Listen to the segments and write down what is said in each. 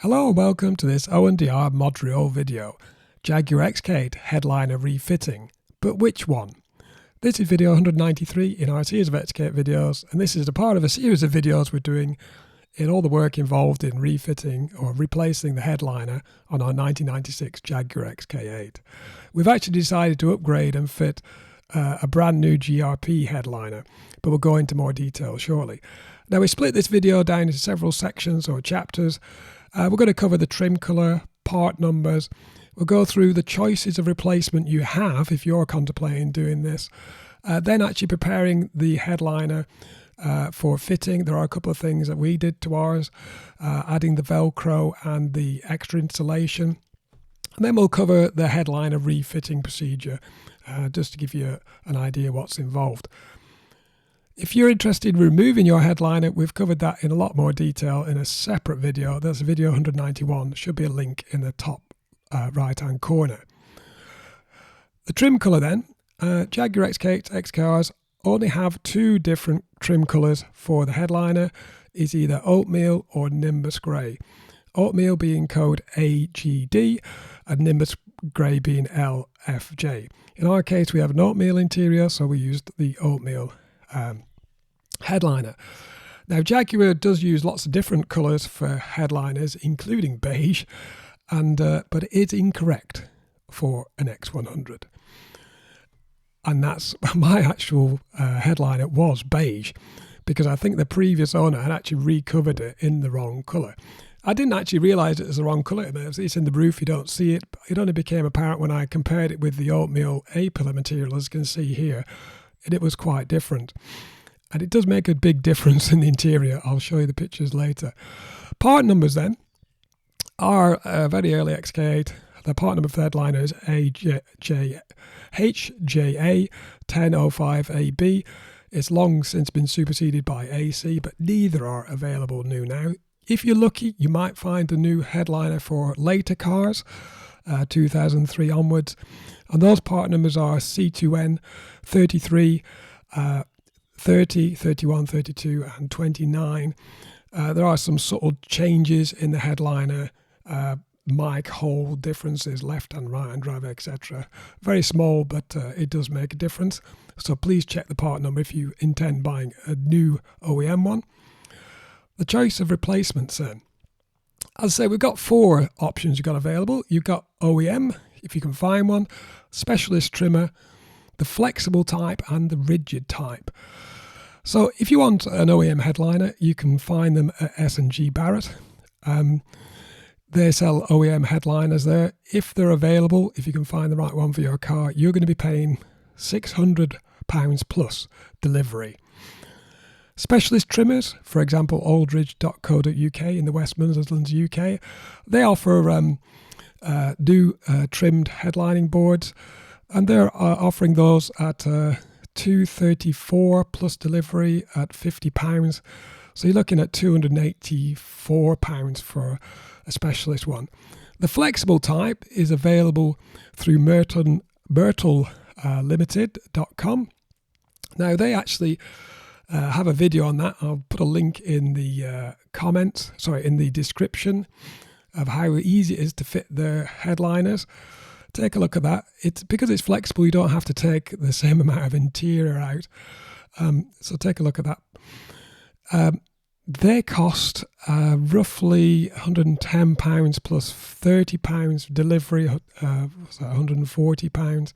Hello and welcome to this O&DR Modurol video, Jaguar XK8 headliner refitting. But which one? This is video 193 in our series of XK8 videos, and this is a part of a series of videos we're doing in all the work involved in refitting or replacing the headliner on our 1996 Jaguar XK8. We've actually decided to upgrade and fit a brand new GRP headliner, but we'll go into more detail shortly. Now we split this video down into several sections or chapters. We're going to cover the trim colour, part numbers. We'll go through the choices of replacement you have if you're contemplating doing this. Then actually preparing the headliner for fitting. There are a couple of things that we did to ours, adding the Velcro and the extra insulation. And then we'll cover the headliner refitting procedure, just to give you an idea what's involved. If you're interested in removing your headliner, we've covered that in a lot more detail in a separate video. That's video 191. There should be a link in the top right-hand corner. The trim colour then, Jaguar XK8 XKRs only have two different trim colours for the headliner. Is either oatmeal or Nimbus grey. Oatmeal being code AGD and Nimbus grey being LFJ. In our case, we have an oatmeal interior, so we used the oatmeal headliner. Now Jaguar does use lots of different colours for headliners, including beige, and but it is incorrect for an X100. And that's my actual headliner was beige, because I think the previous owner had actually recovered it in the wrong colour. I didn't actually realise it was the wrong colour. It's in the roof, you don't see it. It only became apparent when I compared it with the oatmeal A-pillar material, as you can see here, and it was quite different. And it does make a big difference in the interior. I'll show you the pictures later. Part numbers then are very early XK8. The part number for the headliner is HJA1005AB. It's long since been superseded by AC, but neither are available new now. If you're lucky, you might find a new headliner for later cars, 2003 onwards. And those part numbers are C2N 33, 30, 31, 32 and 29. There are some subtle changes in the headliner, mic hole differences, left and right and drive, etc. Very small, but it does make a difference. So please check the part number if you intend buying a new OEM one. The choice of replacements then. As I say, we've got four options you've got available. You've got OEM, if you can find one, specialist trimmer, the flexible type and the rigid type. So if you want an OEM headliner, you can find them at S&G Barrett. They sell OEM headliners there. If they're available, if you can find the right one for your car, you're going to be paying £600 plus delivery. Specialist trimmers, for example, aldridge.co.uk in the West Midlands, UK, they offer trimmed headlining boards, and they're offering those at £234 plus delivery at £50. So you're looking at £284 for a specialist one. The flexible type is available through myrtlelimited.com. Now they actually have a video on that. I'll put a link in the in the description of how easy it is to fit the headliners. Take a look at that. It's because it's flexible, you don't have to take the same amount of interior out. So take a look at that. They cost roughly £110 plus £30 delivery, so £140.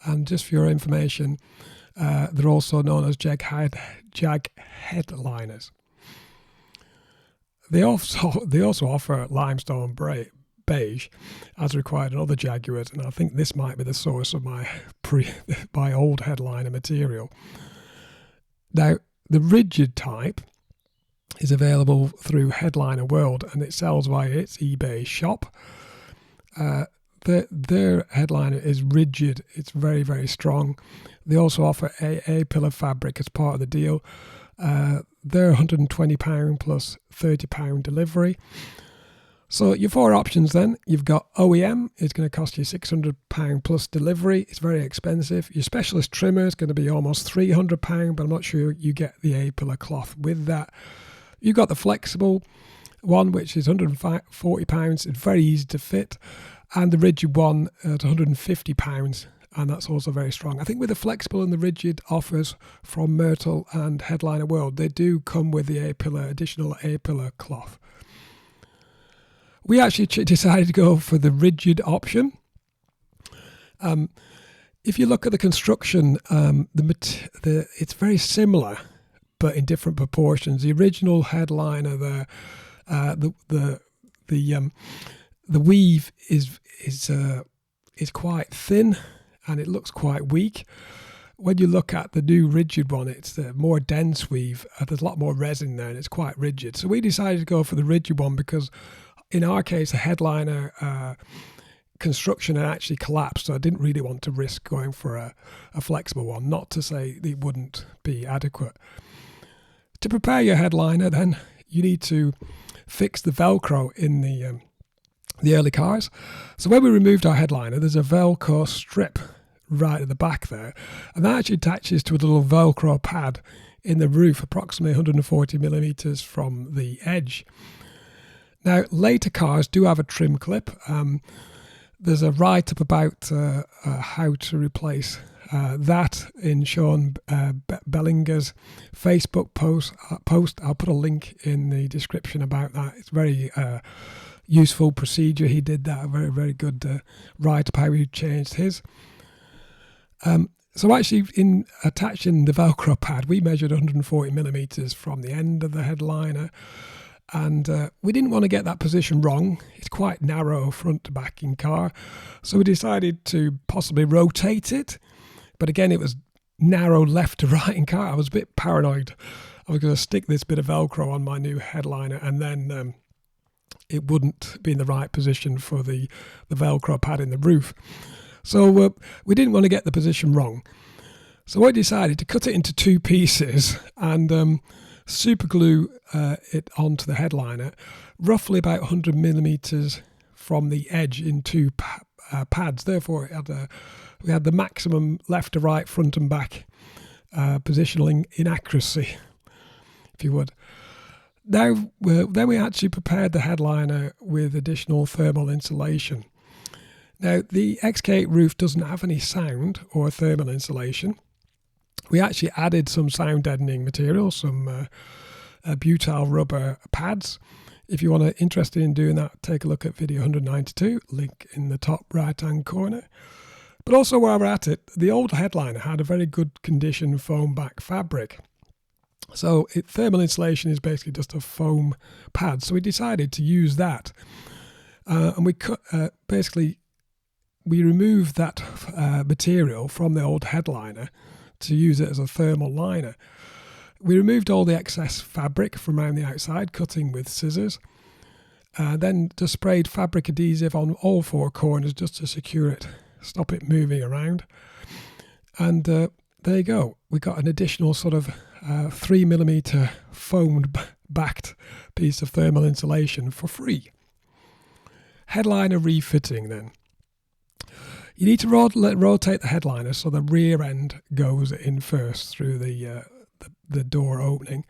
And just for your information, they're also known as Jag headliners. They also offer limestone beige as required in other Jaguars, and I think this might be the source of my old headliner material. Now, the rigid type is available through Headliner World, and it sells via its eBay shop. Their headliner is rigid. It's very, very strong. They also offer a pillar fabric as part of the deal. They're £120 plus £30 delivery. So your four options then, you've got OEM, it's going to cost you £600 plus delivery. It's very expensive. Your specialist trimmer is going to be almost £300, but I'm not sure you get the A-pillar cloth with that. You've got the flexible, one which is £140. It's very easy to fit, and the rigid one at £150, and that's also very strong. I think with the flexible and the rigid offers from Myrtle and Headliner World, they do come with the additional A-pillar cloth. We actually decided to go for the rigid option. If you look at the construction, it's very similar, but in different proportions. The original Headliner, the weave is quite thin, and it looks quite weak. When you look at the new rigid one, it's a more dense weave. There's a lot more resin there, and it's quite rigid. So we decided to go for the rigid one because, in our case, the Headliner construction had actually collapsed, so I didn't really want to risk going for a flexible one. Not to say it wouldn't be adequate. To prepare your Headliner, then you need to fix the Velcro in the early cars. So when we removed our Headliner, there's a Velcro strip right at the back there, and that actually attaches to a little Velcro pad in the roof, approximately 140 millimeters from the edge. Now, later cars do have a trim clip. There's a write-up about how to replace that in Sean Bellinger's Facebook post. I'll put a link in the description about that. It's very useful procedure. He did that, a very, very good write-up how he changed his. So actually, in attaching the Velcro pad, we measured 140 millimeters from the end of the Headliner. And we didn't want to get that position wrong. It's quite narrow front to back in car. So we decided to possibly rotate it. But again, it was narrow left to right in car. I was a bit paranoid. I was going to stick this bit of Velcro on my new Headliner, and then it wouldn't be in the right position for the Velcro pad in the roof. So we didn't want to get the position wrong. So I decided to cut it into two pieces and super glue it onto the Headliner, roughly about 100 millimeters from the edge in two pads. Therefore, we had the maximum left to right, front and back positioning inaccuracy, if you would. Now, then we actually prepared the Headliner with additional thermal insulation. Now, the XK8 roof doesn't have any sound or thermal insulation. We actually added some sound deadening material, some butyl rubber pads. If you want to interested in doing that, take a look at video 192, link in the top right hand corner. But also while we're at it, the old Headliner had a very good condition foam back fabric. So thermal insulation is basically just a foam pad. So we decided to use that. And we we removed that material from the old Headliner to use it as a thermal liner. We removed all the excess fabric from around the outside, cutting with scissors. Then just sprayed fabric adhesive on all four corners just to secure it, stop it moving around. And there you go. We got an additional sort of 3mm foamed backed piece of thermal insulation for free. Headliner refitting then. You need to rotate the Headliner so the rear end goes in first through the door opening.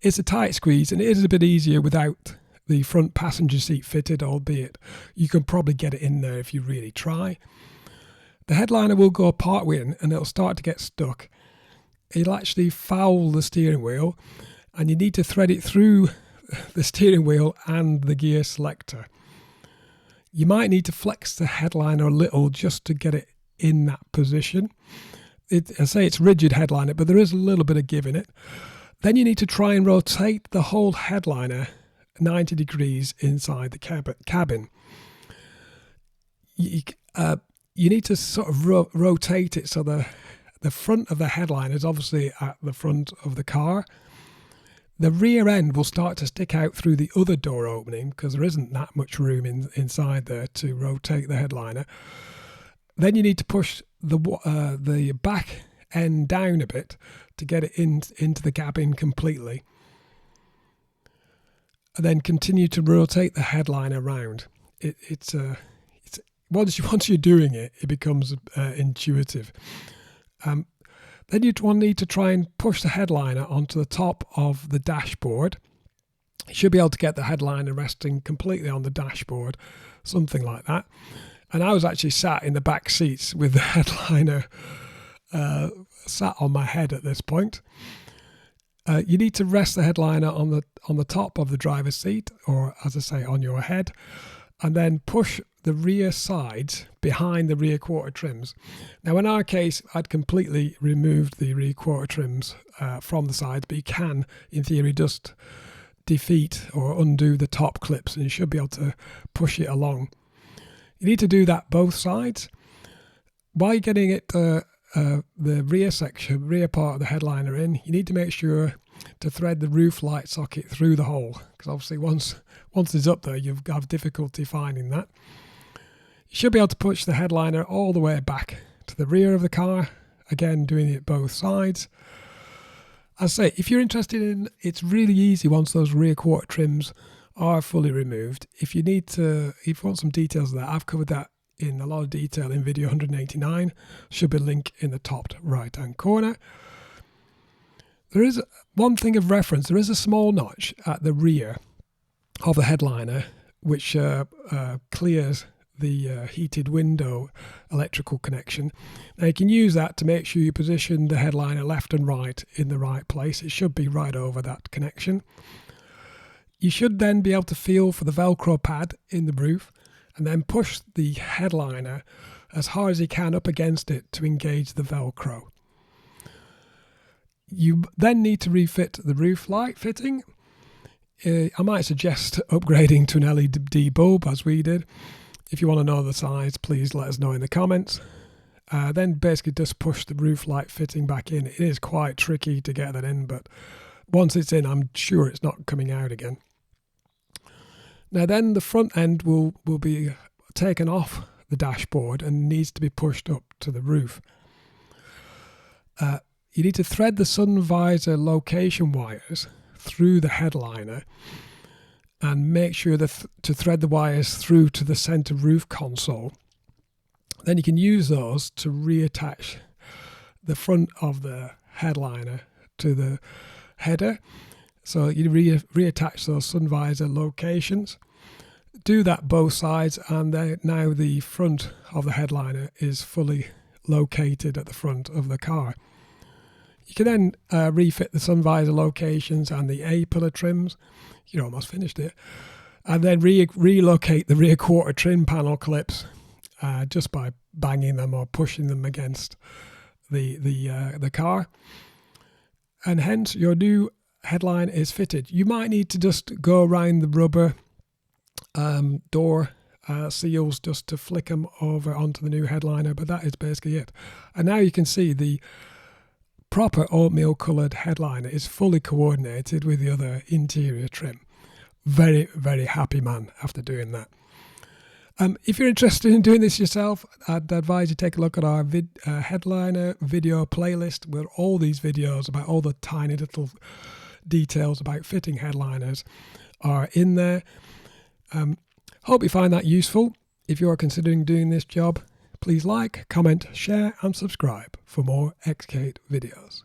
It's a tight squeeze, and it is a bit easier without the front passenger seat fitted, albeit you can probably get it in there if you really try. The Headliner will go part way in, and it'll start to get stuck. It'll actually foul the steering wheel, and you need to thread it through the steering wheel and the gear selector. You might need to flex the Headliner a little just to get it in that position. I say it's rigid Headliner, but there is a little bit of give in it. Then you need to try and rotate the whole Headliner 90 degrees inside the cabin. You need to sort of rotate it so the front of the Headliner is obviously at the front of the car. The rear end will start to stick out through the other door opening because there isn't that much room inside there to rotate the Headliner. Then you need to push the back end down a bit to get it into the cabin completely. And then continue to rotate the Headliner around. It's once you're doing it, it becomes intuitive. Then you'd need to try and push the Headliner onto the top of the dashboard You should be able to get the headliner resting completely on the dashboard, something like that. And I was actually sat in the back seats with the headliner sat on my head at this point. You need to rest the headliner on the top of the driver's seat, or as I say, on your head, and then push the rear sides behind the rear quarter trims. Now in our case, I'd completely removed the rear quarter trims from the sides, but you can, in theory, just defeat or undo the top clips, and you should be able to push it along. You need to do that both sides. While you're getting it the rear part of the headliner in, you need to make sure to thread the roof light socket through the hole, because obviously once it's up there, you've got difficulty finding that. You should be able to push the headliner all the way back to the rear of the car, again doing it both sides. As I say, if you're interested in, it's really easy once those rear quarter trims are fully removed. If you want some details of that, I've covered that in a lot of detail in video 189. Should be a link in the top right hand corner. There is one thing of reference. There is a small notch at the rear of the headliner which clears the heated window electrical connection. Now you can use that to make sure you position the headliner left and right in the right place. It should be right over that connection. You should then be able to feel for the Velcro pad in the roof and then push the headliner as hard as you can up against it to engage the Velcro. You then need to refit the roof light fitting. I might suggest upgrading to an LED bulb as we did. If you want to know the size, please let us know in the comments. Then basically just push the roof light fitting back in. It is quite tricky to get that in, but once it's in, I'm sure it's not coming out again. Now then the front end will be taken off the dashboard and needs to be pushed up to the roof. You need to thread the sun visor location wires through the headliner and make sure that to thread the wires through to the center roof console. Then you can use those to reattach the front of the headliner to the header. So you reattach those sun visor locations. Do that both sides, and now the front of the headliner is fully located at the front of the car. You can then refit the sun visor locations and the A-pillar trims. You're almost finished it. And then relocate the rear quarter trim panel clips just by banging them or pushing them against the car. And hence your new headline is fitted. You might need to just go around the rubber door seals just to flick them over onto the new headliner, but that is basically it. And now you can see the proper oatmeal coloured headliner is fully coordinated with the other interior trim. Very, very happy man after doing that. If you're interested in doing this yourself, I'd advise you take a look at our headliner video playlist, where all these videos about all the tiny little details about fitting headliners are in there. Hope you find that useful. If you are considering doing this job, please like, comment, share and subscribe for more XK8 videos.